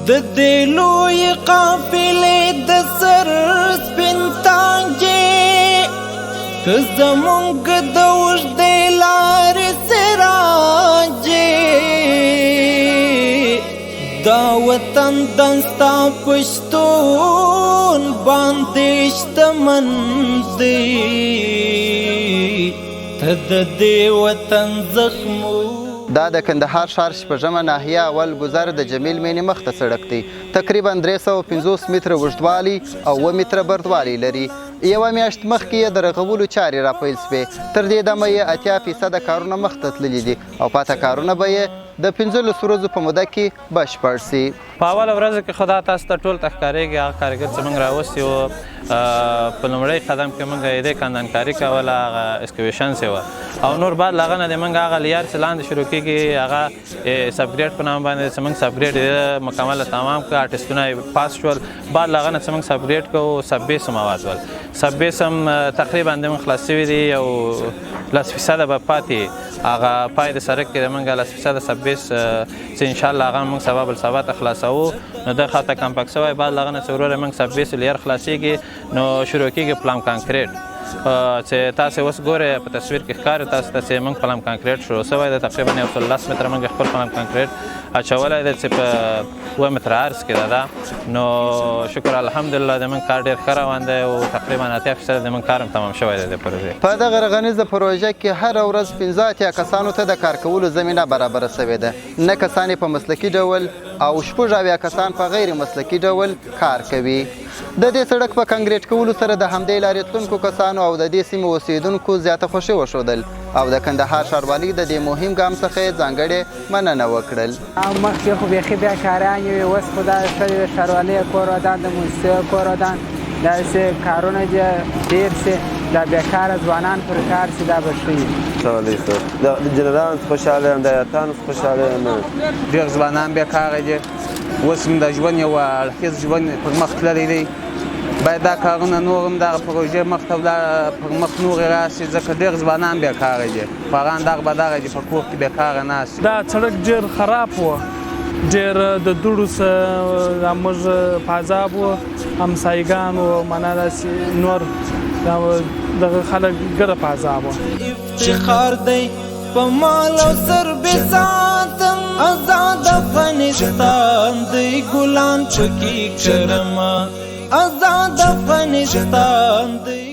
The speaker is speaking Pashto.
د دې لویې قافلې د سر سپین تانجې که زمونږ د اوږدې لارې سراجې دا وطن دن ستا په شتون باندې شتمن دی ته د دې وطن زخمو. دا د کندهار ښار شپږمه ناحیه اول ګذر د جمیل مینې مخ ته سړک دی. تقریبا 350 متره اوږدوالی او 2 متره بردوالی لري. یوه میاشت مخکې یې د رغولو چارې راپیل سوې. تر دې دمه یې 80% کارونه مخ ته تللي دي او پاته کارونه به یې د 15 ورځو په موده کې بشپړ سي. په اوله ورځ کې خدا تاسو ته ټول ته ښکارېږي هغه کارګر چې موږ راوستي وو په لومړی قدم کې موږ یې د کاندانکاري کوله هغه اسکویشنس یې وه او نور بعد له هغه نه د موږ هغه لیار چې لاندې شروع کېږي هغه سبګریډ په نام باندې چې موږ سبګریډ یې مکمله تمام کړه آرټسټونه یې پاس شول. بعد له هغه نه چې موږ سبګریډ کوو سب بیس هم آواز ول سب بیس هم تقریبا د موږ خلاص شوي دي او 10% به پاتې هغه پای د سړک کې د موږ 10% سب بیس چې انشاءالله هغه موږ سبا بل سبا ته خلاصوو نو د خاطر کمپاکټ شوی. بعد له هغه نه چې وروره موږ سب بیس لیر خلاصېږي نو شروع کېږي پلم کانکریټ چې تاسو اوس ګورئ په تصویر کې ښکاري تاسو ته چې موږ پلم کانکریټ شروع شوی دی. تقریبا 110 متره موږ خپل پلم کانکریټ اچولی دی چې په 2 متره عرض کې ده نو شکر الحمدلله د موږ کار ډېر ښه روان دی او تقریبا 80% د موږ کار هم تمام شوی دی د پروژې. په دغه رغنیزه پروژه کې هره ورځ 15 کسانو ته د کار کولو زمینه برابره شوې ده. 9 کسان په مسلکي ډول او 80 کسان په غیر مسلکي ډول کار کوي. د دې سړک په کانکریټ کولو سره د همدې لارې تلونکو کسانو او د دې سیمې اوسیدونکو زیاته خوښي وښودل او د کندهار ښاروالۍ د دې مهم ګام څخه یې ځانګړې مننه وکړل. مخکې خو بیخي بیکاران وي اوس خو دا ښاروالۍ کور ودان د موسسې کور ودان داسې کارونه ډېر سي دا بیکاره ځوانان پر کار سي دا به ښه وي. د انجینرانو خوشحاله یم د ایتانو خوشحاله یم ډېر ځوانان بیکاره دي اوس هم د ژوند یو اړخیز ژوند پر مخ تللی دی باید دا کارونه نور هم دغه پروژې مخ ته پر مخ نورې راسي ځکه ډېر ځوانان بیکاره دي خوران دغه به دغه دي په کور کې بیکاره ناست. دا سړک ډېر خراب و ډېر د دوړو څخه موږ په عذاب و همسایګان و معنا داسې نور دغه خلک ګره په عذاب و. افتخار دی په مال او سر بساتم آزاد افغانستان دی ګلان پکې کرمه آزاد افغانستان دی.